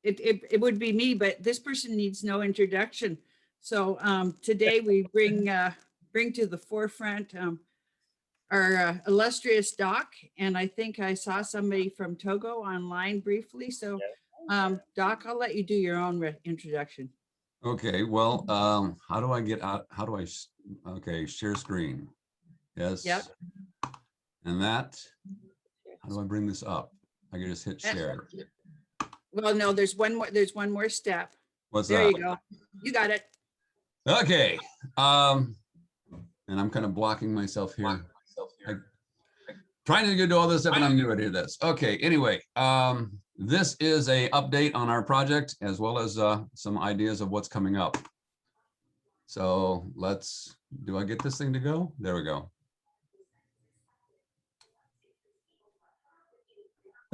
it would be me, but this person needs no introduction. So today we bring to the forefront our illustrious Doc, and I think I saw somebody from Togo online briefly. So Doc, I'll let you do your own introduction. Okay, well, how do I get out? How do I, okay, share screen. Yes. Yep. And that, how do I bring this up? I can just hit share. Well, no, there's one more step. What's there that? You go. You got it. Okay. And I'm kind of blocking myself here. Trying to do all this stuff and I'm new at this. Okay, anyway, this is a update on our project as well as some ideas of what's coming up. So do I get this thing to go? There we go.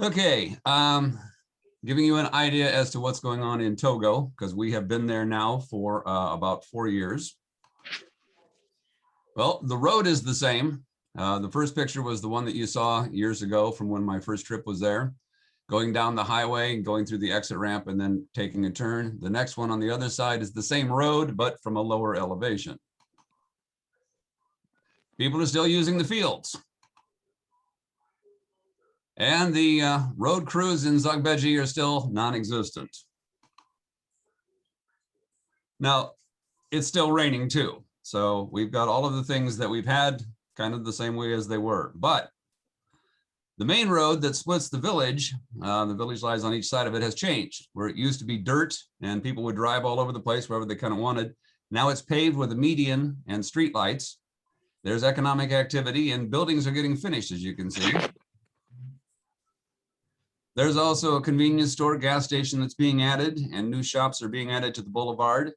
Okay, giving you an idea as to what's going on in Togo, because we have been there now for about 4 years. Well, the road is the same. The first picture was the one that you saw years ago from when my first trip was there. Going down the highway, going through the exit ramp, and then taking a turn. The next one on the other side is the same road, but from a lower elevation. People are still using the fields. And the road crews in Zagbeji are still non-existent. Now, it's still raining too. So we've got all of the things that we've had kind of the same way as they were. But the main road that splits the village lies on each side of it, has changed. Where it used to be dirt and people would drive all over the place wherever they kind of wanted. Now it's paved with a median and street lights. There's economic activity and buildings are getting finished, as you can see. There's also a convenience store, gas station that's being added, and new shops are being added to the boulevard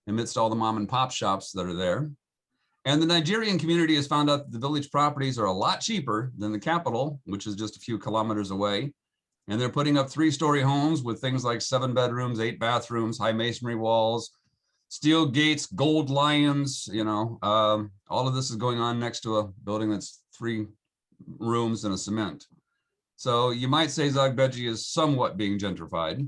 amidst all the mom and pop shops that are there. And the Nigerian community has found out that the village properties are a lot cheaper than the capital, which is just a few kilometers away. And they're putting up 3-story homes with things like 7 bedrooms, 8 bathrooms, high masonry walls, steel gates, gold lions, you know, all of this is going on next to a building that's 3 rooms and a cement. So you might say Zagbeji is somewhat being gentrified.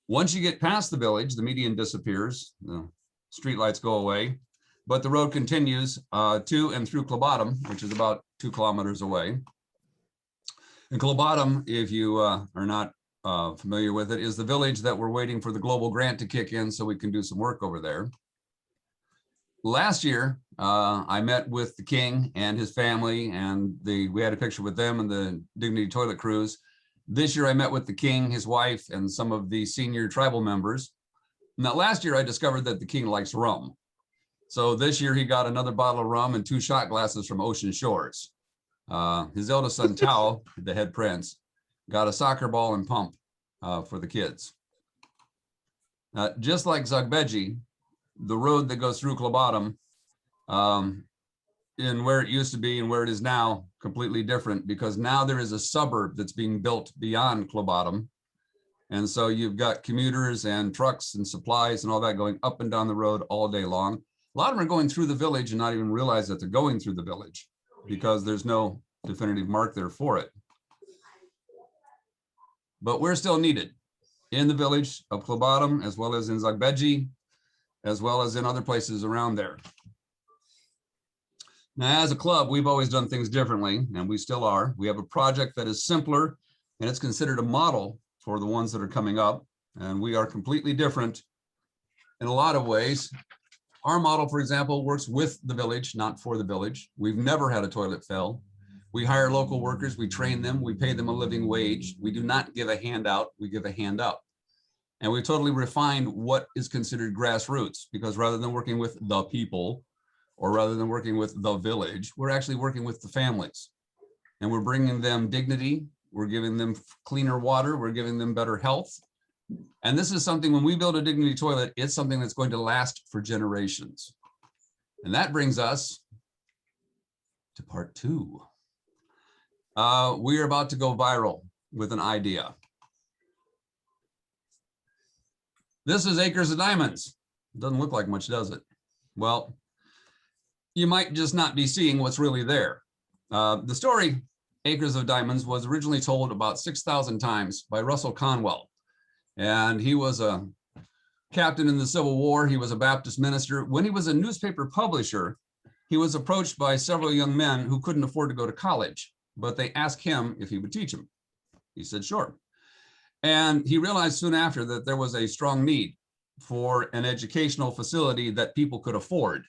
Once you get past the village, the median disappears, the streetlights go away, but the road continues to and through Klobatam, which is about 2 kilometers away. And Klobatam, if you are not familiar with it, is the village that we're waiting for the global grant to kick in so we can do some work over there. Last year, I met with the king and his family, and we had a picture with them and the Dignity Toilet crews. This year, I met with the king, his wife, and some of the senior tribal members. Now, last year, I discovered that the king likes rum. So this year, he got another bottle of rum and 2 shot glasses from Ocean Shores. His eldest son, Tao, the head prince, got a soccer ball and pump for the kids. Just like Zagbeji, the road that goes through Klobatam, in where it used to be and where it is now, completely different, because now there is a suburb that's being built beyond Klobatam. And so you've got commuters and trucks and supplies and all that going up and down the road all day long. A lot of them are going through the village and not even realize that they're going through the village because there's no definitive mark there for it. But we're still needed in the village of Klobatam, as well as in Zagbeji, as well as in other places around there. Now, as a club, we've always done things differently, and we still are. We have a project that is simpler, and it's considered a model for the ones that are coming up, and we are completely different in a lot of ways. Our model, for example, works with the village, not for the village. We've never had a toilet fail. We hire local workers, we train them, we pay them a living wage. We do not give a handout, we give a hand up. And we've totally refined what is considered grassroots, because rather than working with the people, or rather than working with the village, we're actually working with the families. And we're bringing them dignity, we're giving them cleaner water, we're giving them better health. And this is something, when we build a dignity toilet, it's something that's going to last for generations. And that brings us to part 2. We are about to go viral with an idea. This is acres of diamonds. It doesn't look like much, does it? Well, you might just not be seeing what's really there. The story, Acres of Diamonds, was originally told about 6,000 times by Russell Conwell. And he was a captain in the Civil War. He was a Baptist minister. When he was a newspaper publisher, he was approached by several young men who couldn't afford to go to college, but they asked him if he would teach them. He said, sure. And he realized soon after that there was a strong need for an educational facility that people could afford,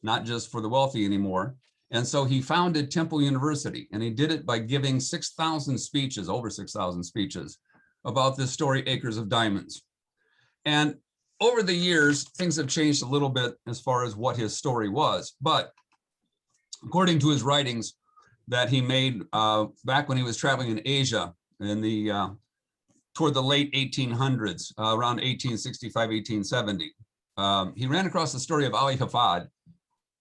not just for the wealthy anymore. And so he founded Temple University, and he did it by giving 6,000 speeches, over 6,000 speeches, about this story, Acres of Diamonds. And over the years, things have changed a little bit as far as what his story was. But according to his writings that he made back when he was traveling in Asia in the toward the late 1800s, around 1865, 1870, he ran across the story of Ali Hafad,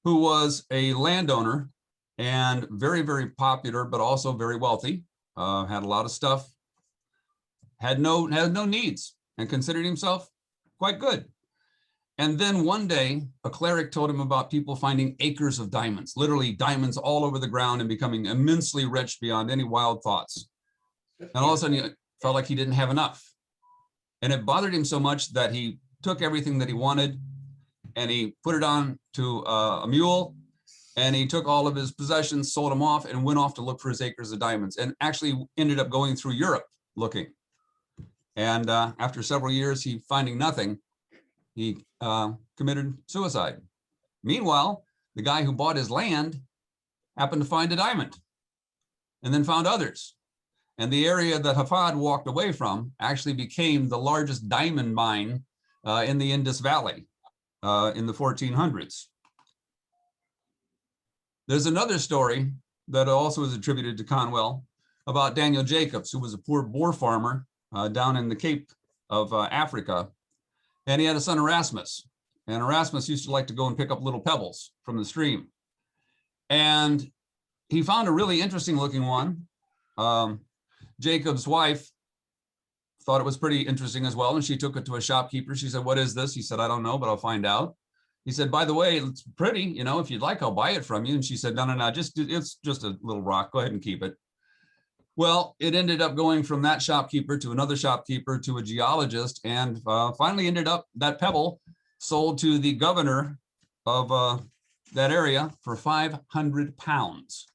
who was a landowner and very, very popular, but also very wealthy, had a lot of stuff, had no needs, and considered himself quite good. And then one day, a cleric told him about people finding acres of diamonds, literally diamonds all over the ground, and becoming immensely rich beyond any wild thoughts. And all of a sudden, he felt like he didn't have enough. And it bothered him so much that he took everything that he wanted and he put it on to a mule, and he took all of his possessions, sold them off, and went off to look for his acres of diamonds, and actually ended up going through Europe looking. And after several years, he finding nothing, he committed suicide. Meanwhile, the guy who bought his land happened to find a diamond, and then found others. And the area that Hafad walked away from actually became the largest diamond mine in the Indus Valley in the 1400s. There's another story that also is attributed to Conwell about Daniel Jacobs, who was a poor boar farmer down in the Cape of Africa. And he had a son, Erasmus. And Erasmus used to like to go and pick up little pebbles from the stream. And he found a really interesting looking one. Jacob's wife thought it was pretty interesting as well, and she took it to a shopkeeper. She said, "What is this?" He said, "I don't know, but I'll find out." He said, "By the way, it's pretty, you know, if you'd like, I'll buy it from you." And she said, "No, no, no, it's just a little rock. Go ahead and keep it." Well, it ended up going from that shopkeeper to another shopkeeper to a geologist, and finally ended up that pebble sold to the governor of that area for 500 pounds.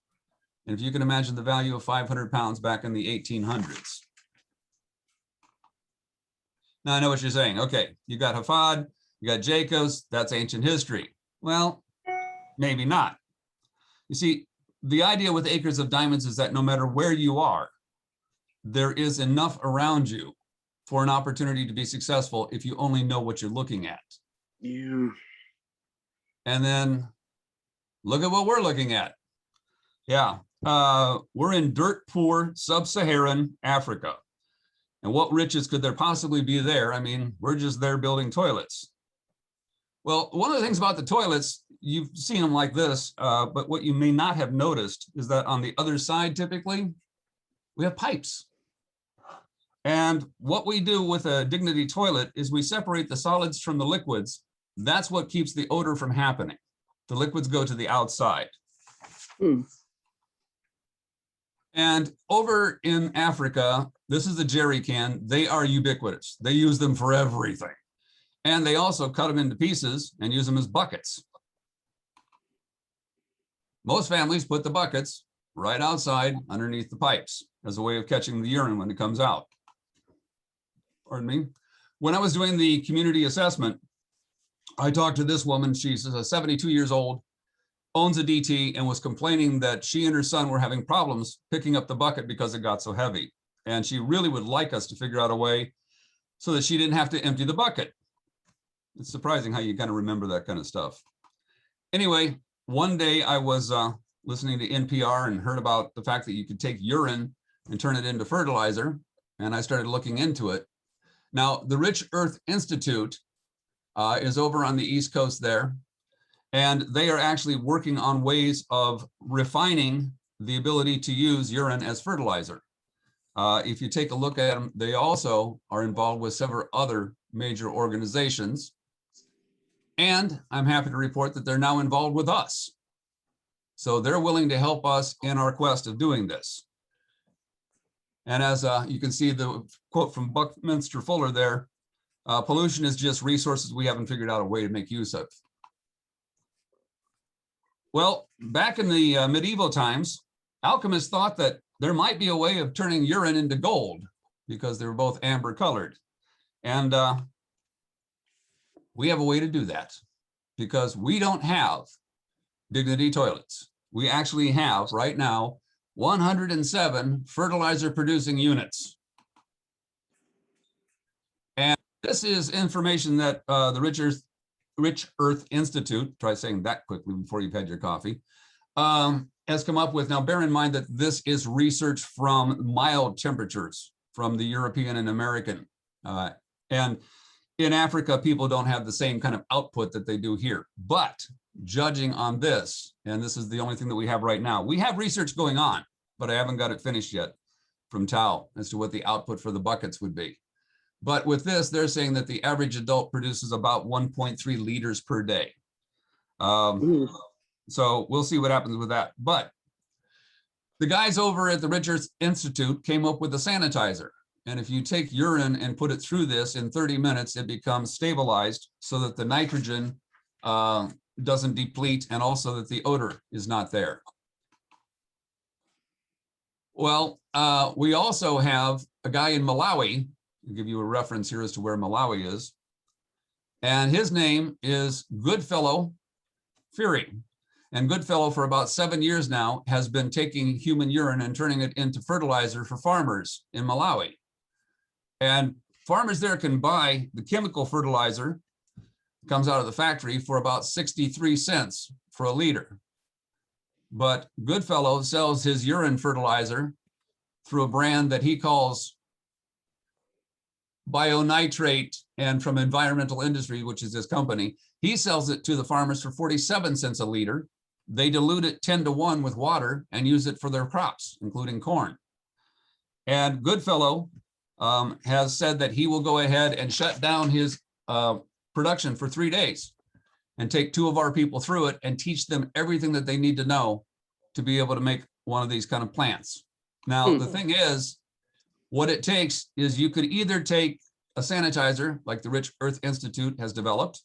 And if you can imagine the value of 500 pounds back in the 1800s. Now I know what you're saying. Okay, you got Hafad, you got Jacobs, that's ancient history. Well, maybe not. You see, the idea with acres of diamonds is that no matter where you are, there is enough around you for an opportunity to be successful if you only know what you're looking at. Yeah. And then look at what we're looking at. Yeah, we're in dirt poor sub-Saharan Africa. And what riches could there possibly be there? I mean, we're just there building toilets. Well, one of the things about the toilets, you've seen them like this, but what you may not have noticed is that on the other side, typically, we have pipes. And what we do with a Dignity toilet is we separate the solids from the liquids. That's what keeps the odor from happening. The liquids go to the outside. And over in Africa, this is a jerry can. They are ubiquitous. They use them for everything. And they also cut them into pieces and use them as buckets. Most families put the buckets right outside underneath the pipes as a way of catching the urine when it comes out. Pardon me. When I was doing the community assessment, I talked to this woman. She's 72 years old, owns a DT, and was complaining that she and her son were having problems picking up the bucket because it got so heavy. And she really would like us to figure out a way so that she didn't have to empty the bucket. It's surprising how you kind of remember that kind of stuff. Anyway, one day I was listening to NPR and heard about the fact that you could take urine and turn it into fertilizer. And I started looking into it. Now, the Rich Earth Institute is over on the East Coast there. And they are actually working on ways of refining the ability to use urine as fertilizer. If you take a look at them, they also are involved with several other major organizations. And I'm happy to report that they're now involved with us. So they're willing to help us in our quest of doing this. And as you can see the quote from Buckminster Fuller there, pollution is just resources we haven't figured out a way to make use of. Well, back in the medieval times, alchemists thought that there might be a way of turning urine into gold because they were both amber colored. And we have a way to do that because we don't have dignity toilets. We actually have right now 107 fertilizer producing units. And this is information that the Rich Earth Institute, try saying that quickly before you've had your coffee, has come up with. Now, bear in mind that this is research from mild temperatures from the European and American. And in Africa, people don't have the same kind of output that they do here. But judging on this, and this is the only thing that we have right now, we have research going on, but I haven't got it finished yet from Tao as to what the output for the buckets would be. But with this, they're saying that the average adult produces about 1.3 liters per day. So we'll see what happens with that. But the guys over at the Rich Earth Institute came up with a sanitizer. And if you take urine and put it through this in 30 minutes, it becomes stabilized so that the nitrogen doesn't deplete and also that the odor is not there. Well, we also have a guy in Malawi. I'll give you a reference here as to where Malawi is. And his name is Goodfellow Fury. And Goodfellow, for about 7 years now, has been taking human urine and turning it into fertilizer for farmers in Malawi. And farmers there can buy the chemical fertilizer, comes out of the factory, for about 63 cents for a liter. But Goodfellow sells his urine fertilizer through a brand that he calls Bionitrate, and from Environmental Industry, which is his company. He sells it to the farmers for 47 cents a liter. They dilute it 10-to-1 with water and use it for their crops, including corn. And Goodfellow has said that he will go ahead and shut down his production for 3 days and take 2 of our people through it and teach them everything that they need to know to be able to make one of these kind of plants. Now, the thing is, what it takes is you could either take a sanitizer like the Rich Earth Institute has developed,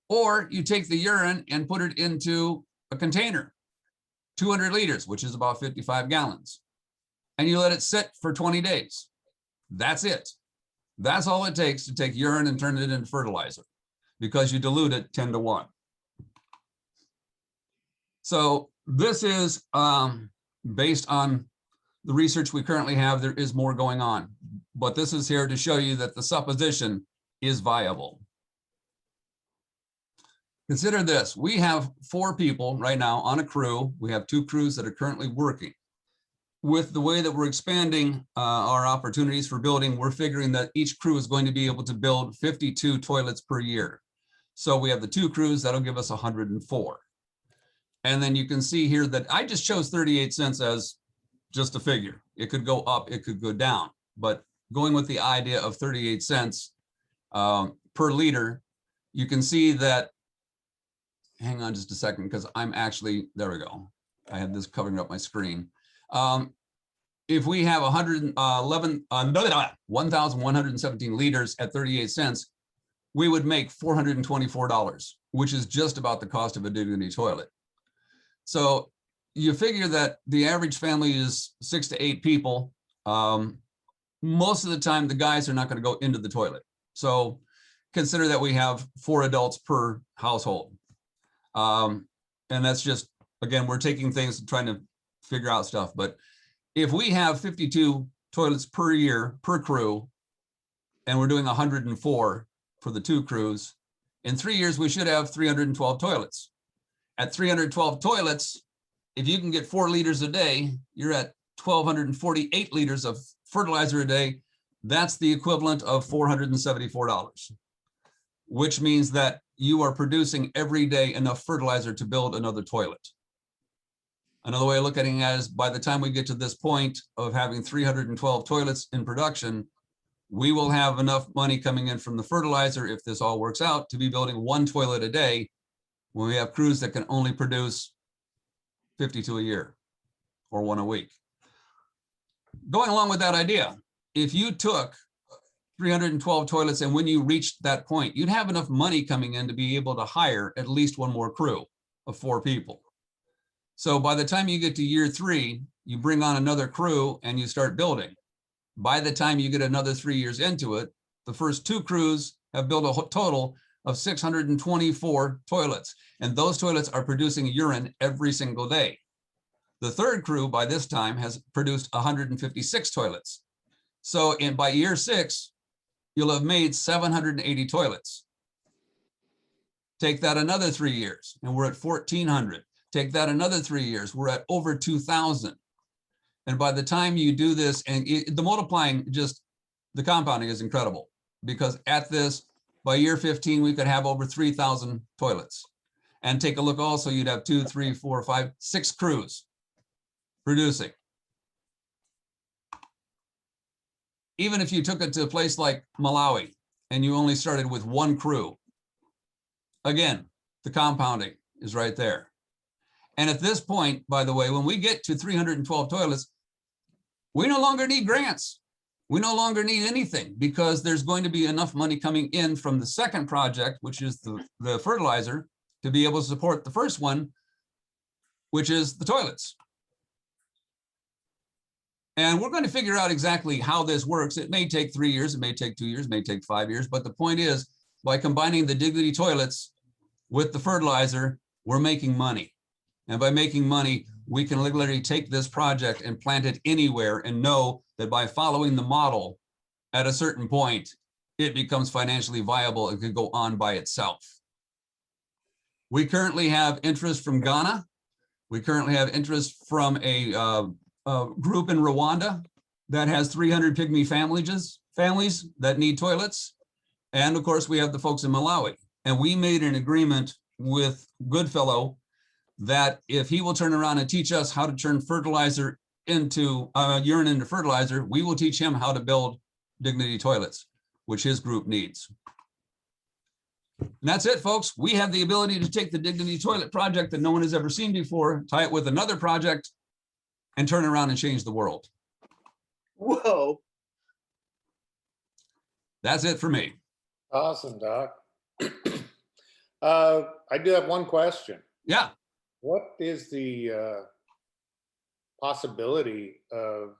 or you take the urine and put it into a container, 200 liters, which is about 55 gallons, and you let it sit for 20 days. That's it. That's all it takes to take urine and turn it into fertilizer, because you dilute it 10-to-1. So this is based on the research we currently have. There is more going on, but this is here to show you that the supposition is viable. Consider this. We have 4 people right now on a crew. We have 2 crews that are currently working. With the way that we're expanding our opportunities for building, we're figuring that each crew is going to be able to build 52 toilets per year. So we have the 2 crews, that'll give us 104. And then you can see here that I just chose 38 cents as just a figure. It could go up, it could go down, but going with the idea of 38 cents per liter, you can see that, hang on just a second, because I'm actually, there we go. I had this covering up my screen. If we have 1,117 liters at 38 cents, we would make $424, which is just about the cost of a dignity toilet. So you figure that the average family is 6 to 8 people. Most of the time, the guys are not going to go into the toilet. So consider that we have 4 adults per household. And that's just, again, we're taking things and trying to figure out stuff. But if we have 52 toilets per year per crew, and we're doing 104 for the 2 crews, in 3 years, we should have 312 toilets. At 312 toilets, if you can get 4 liters a day, you're at 1,248 liters of fertilizer a day. That's the equivalent of $474, which means that you are producing every day enough fertilizer to build another toilet. Another way of looking at it is, by the time we get to this point of having 312 toilets in production, we will have enough money coming in from the fertilizer, if this all works out, to be building 1 toilet a day, when we have crews that can only produce 52 a year or 1 a week. going along with that idea, if you took 312 toilets and when you reached that point, you'd have enough money coming in to be able to hire at least one more crew of 4 people. So by the time you get to year 3, you bring on another crew and you start building. By the time you get another 3 years into it, the first 2 crews have built a total of 624 toilets. And those toilets are producing urine every single day. The third crew by this time has produced 156 toilets. So by year 6, you'll have made 780 toilets. Take that another 3 years and we're at 1,400. Take that another 3 years, we're at over 2,000. And by the time you do this, and the multiplying, just the compounding is incredible, because at this, by year 15, we could have over 3,000 toilets. And take a look also, you'd have 2, 3, 4, 5, 6 crews producing. Even if you took it to a place like Malawi and you only started with 1 crew, again, the compounding is right there. And at this point, by the way, when we get to 312 toilets, we no longer need grants. We no longer need anything, because there's going to be enough money coming in from the second project, which is the fertilizer, to be able to support the first one, which is the toilets. And we're going to figure out exactly how this works. It may take 3 years, it may take 2 years, it may take 5 years, but the point is, by combining the Dignity toilets with the fertilizer, we're making money. And by making money, we can literally take this project and plant it anywhere and know that by following the model at a certain point, it becomes financially viable. It could go on by itself. We currently have interest from Ghana. We currently have interest from a group in Rwanda that has 300 pygmy families that need toilets. And of course, we have the folks in Malawi. And we made an agreement with Goodfellow that if he will turn around and teach us how to turn fertilizer into urine into fertilizer, we will teach him how to build Dignity toilets, which his group needs. And that's it, folks. We have the ability to take the Dignity toilet project that no one has ever seen before, tie it with another project, and turn around and change the world. Whoa. That's it for me. Awesome, Doc. I do have one question. Yeah. What is the possibility of,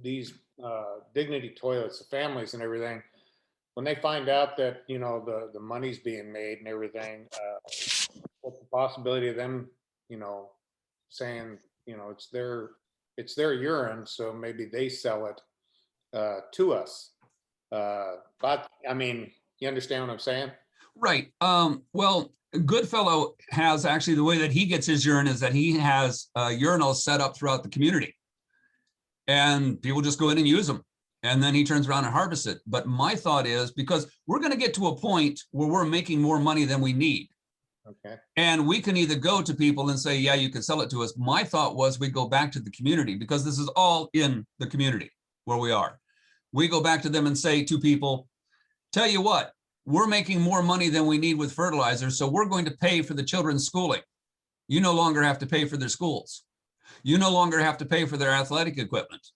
these Dignity toilets, the families and everything, when they find out that, the money's being made and everything, what's the possibility of them, saying, it's their urine, so maybe they sell it to us. But I mean, you understand what I'm saying? Right. Well, Goodfellow has actually, the way that he gets his urine is that he has urinals set up throughout the community, and people just go in and use them, and then he turns around and harvests it. But my thought is, because we're going to get to a point where we're making more money than we need. Okay. And we can either go to people and say, yeah, you can sell it to us. My thought was we go back to the community, because this is all in the community where we are. We go back to them and say to people, tell you what, we're making more money than we need with fertilizer, so we're going to pay for the children's schooling. You no longer have to pay for their schools. You no longer have to pay for their athletic equipment.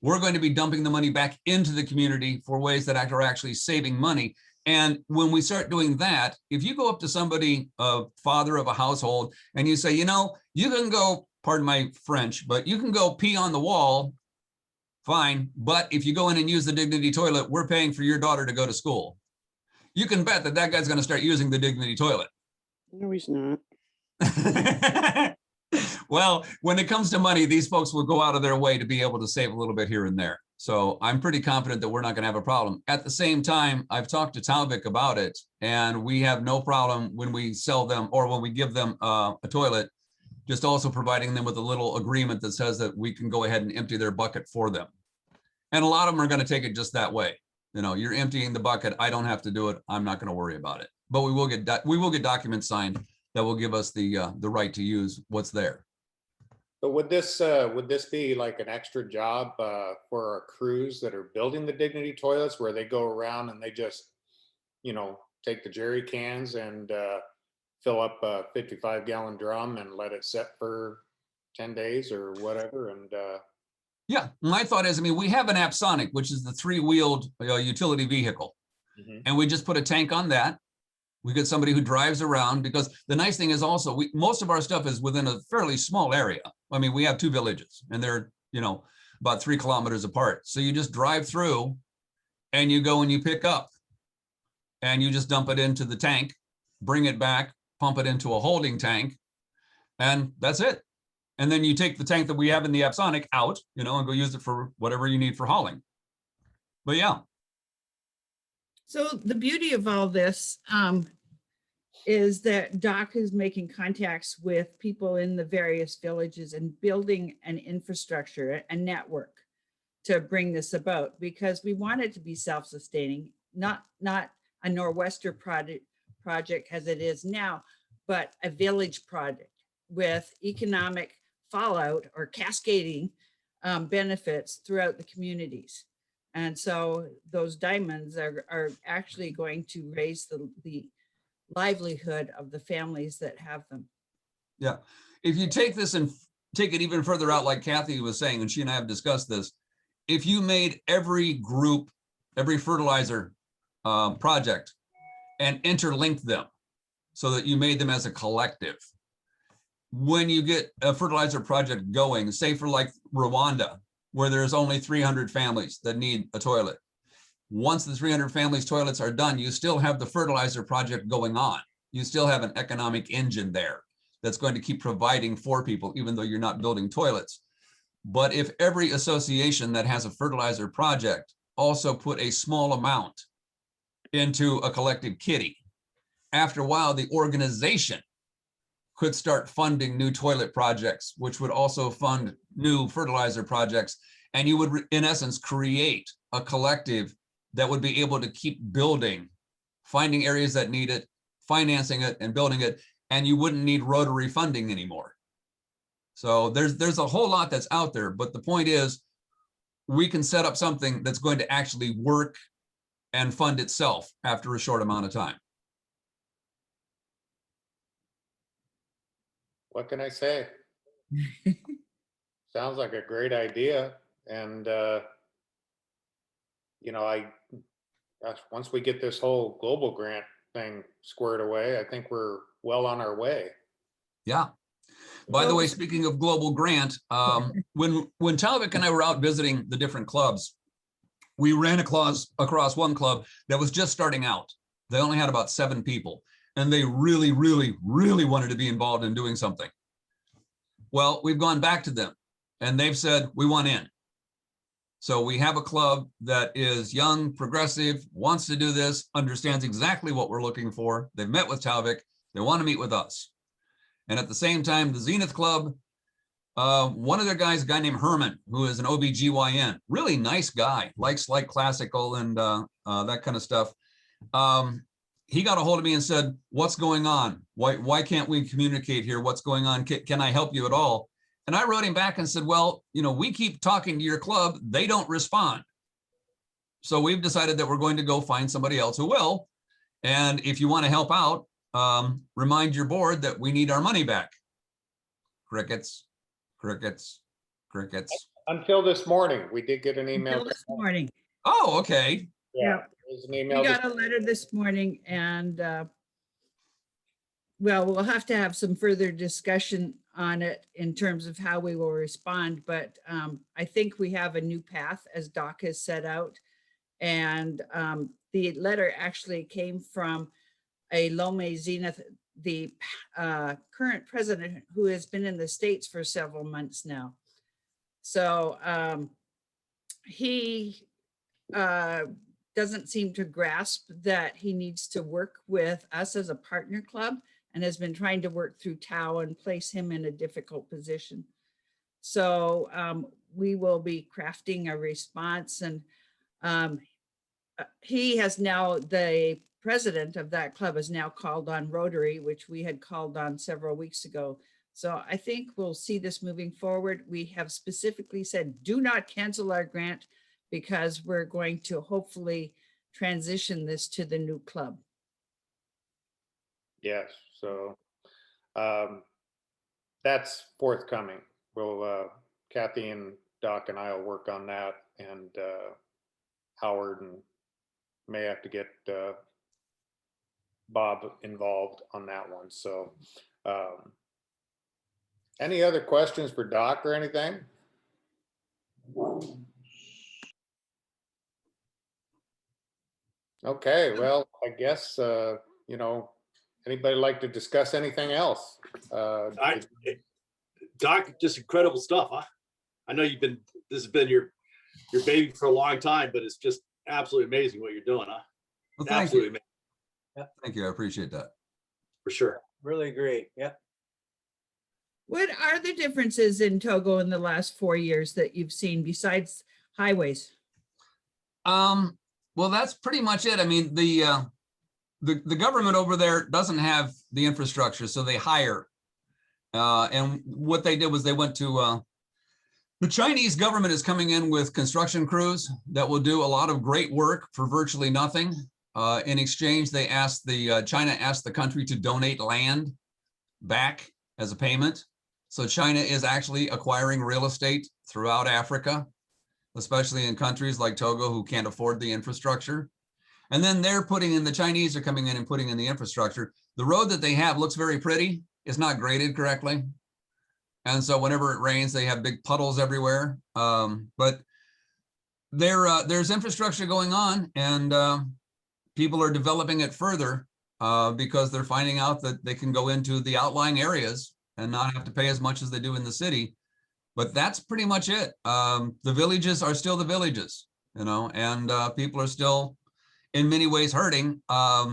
We're going to be dumping the money back into the community for ways that are actually saving money. And when we start doing that, if you go up to somebody, a father of a household, and you say, you can go, pardon my French, but you can go pee on the wall, fine. But if you go in and use the Dignity toilet, we're paying for your daughter to go to school. You can bet that guy's going to start using the Dignity toilet. No, he's not. Well, when it comes to money, these folks will go out of their way to be able to save a little bit here and there. So I'm pretty confident that we're not going to have a problem. At the same time, I've talked to Talvik about it, and we have no problem when we sell them or when we give them a toilet, just also providing them with a little agreement that says that we can go ahead and empty their bucket for them. And a lot of them are going to take it just that way. You're emptying the bucket. I don't have to do it. I'm not going to worry about it. But we will get documents signed that will give us the right to use what's there. But would this be like an extra job for our crews that are building the Dignity toilets, where they go around and they just, take the jerry cans and fill up a 55-gallon drum and let it set for 10 days or whatever. And Yeah, my thought is, I mean, we have an Apsonic, which is the three-wheeled utility vehicle, and we just put a tank on that. We get somebody who drives around, because the nice thing is also most of our stuff is within a fairly small area. I mean, we have 2 villages and they're, about 3 kilometers apart. So you just drive through and you go and you pick up and you just dump it into the tank, bring it back, pump it into a holding tank, and that's it. And then you take the tank that we have in the Apsonic out, and go use it for whatever you need for hauling. But yeah. So the beauty of all this is that Doc is making contacts with people in the various villages and building an infrastructure, a network to bring this about, because we want it to be self-sustaining, not a Nor'wester project as it is now, but a village project with economic fallout or cascading benefits throughout the communities. And so those diamonds are actually going to raise the livelihood of the families that have them. Yeah. If you take this and take it even further out, like Kathy was saying, and she and I have discussed this, if you made every group, every fertilizer project and interlinked them so that you made them as a collective, when you get a fertilizer project going, say for like Rwanda, where there's only 300 families that need a toilet, once the 300 families toilets are done, you still have the fertilizer project going on. You still have an economic engine there that's going to keep providing for people, even though you're not building toilets. But if every association that has a fertilizer project also put a small amount into a collective kitty, after a while, the organization could start funding new toilet projects, which would also fund new fertilizer projects. And you would, in essence, create a collective that would be able to keep building, finding areas that need it, financing it and building it, and you wouldn't need Rotary funding anymore. So there's a whole lot that's out there, but the point is we can set up something that's going to actually work and fund itself after a short amount of time. what can I say? Sounds like a great idea. And, gosh, once we get this whole global grant thing squared away, I think we're well on our way. Yeah. By the way, speaking of global grant, when Talvik and I were out visiting the different clubs, we ran across one club that was just starting out. They only had about 7 people, and they really, really, really wanted to be involved in doing something. Well, we've gone back to them, and they've said, we want in. So we have a club that is young, progressive, wants to do this, understands exactly what we're looking for. They've met with Talvik. They want to meet with us. And at the same time, the Zenith Club, one of their guys, a guy named Herman, who is an OBGYN, really nice guy, likes like classical and that kind of stuff. He got a hold of me and said, what's going on? Why can't we communicate here? What's going on? Can I help you at all? And I wrote him back and said, well, we keep talking to your club. They don't respond. So we've decided that we're going to go find somebody else who will. And if you want to help out, remind your board that we need our money back. Crickets, crickets, crickets. Until this morning, we did get an email. Until this morning. Oh, okay. Yeah, there's an email. We got a letter this morning, and well, we'll have to have some further discussion on it in terms of how we will respond. But I think we have a new path, as Doc has set out. And the letter actually came from a Lome Zenith, the current president, who has been in the States for several months now. So he doesn't seem to grasp that he needs to work with us as a partner club, and has been trying to work through Tao and place him in a difficult position. So we will be crafting a response, and he has now, the president of that club has now called on Rotary, which we had called on several weeks ago. So I think we'll see this moving forward. We have specifically said, do not cancel our grant, because we're going to hopefully transition this to the new club. Yes, so that's forthcoming. Kathy and Doc and I will work on that, and Howard and may have to get Bob involved on that one. So any other questions for Doc or anything? Okay, well, I guess, anybody like to discuss anything else? Doc, just incredible stuff. I know this has been your baby for a long time, but it's just absolutely amazing what you're doing, huh? Well, thank Absolutely you. amazing. Thank you. I appreciate that. For sure. Really agree. Yeah. What are the differences in Togo in the last 4 years that you've seen besides highways? Well, that's pretty much it. I mean, the government over there doesn't have the infrastructure, so they hire. And what they did was they went to the Chinese government is coming in with construction crews that will do a lot of great work for virtually nothing. In exchange, China asked the country to donate land back as a payment. So China is actually acquiring real estate throughout Africa, especially in countries like Togo who can't afford the infrastructure. And then the Chinese are coming in and putting in the infrastructure. The road that they have looks very pretty. It's not graded correctly. And so whenever it rains, they have big puddles everywhere. But there's infrastructure going on, and people are developing it further because they're finding out that they can go into the outlying areas and not have to pay as much as they do in the city. But that's pretty much it. The villages are still the villages, and people are still in many ways hurting. I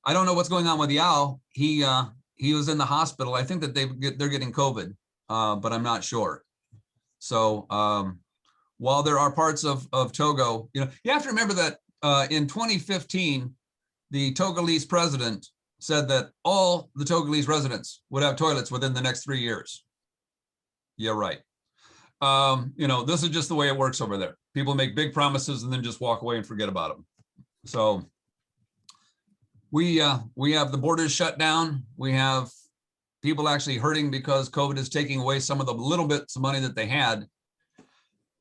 don't know what's going on with Yao. He was in the hospital. I think that they're getting COVID, but I'm not sure. So while there are parts of Togo, you have to remember that in 2015, the Togolese president said that all the Togolese residents would have toilets within the next 3 years. Yeah, right. This is just the way it works over there. People make big promises and then just walk away and forget about them. So we have the borders shut down. We have people actually hurting because COVID is taking away some of the little bits of money that they had.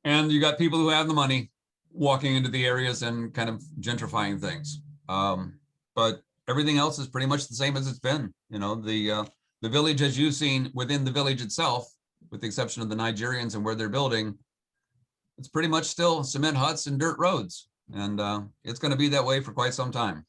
And you got people who have the money walking into the areas and kind of gentrifying things. But everything else is pretty much the same as it's been. The village, as you've seen within the village itself, with the exception of the Nigerians and where they're building, it's pretty much still cement huts and dirt roads. And it's going to be that way for quite some time.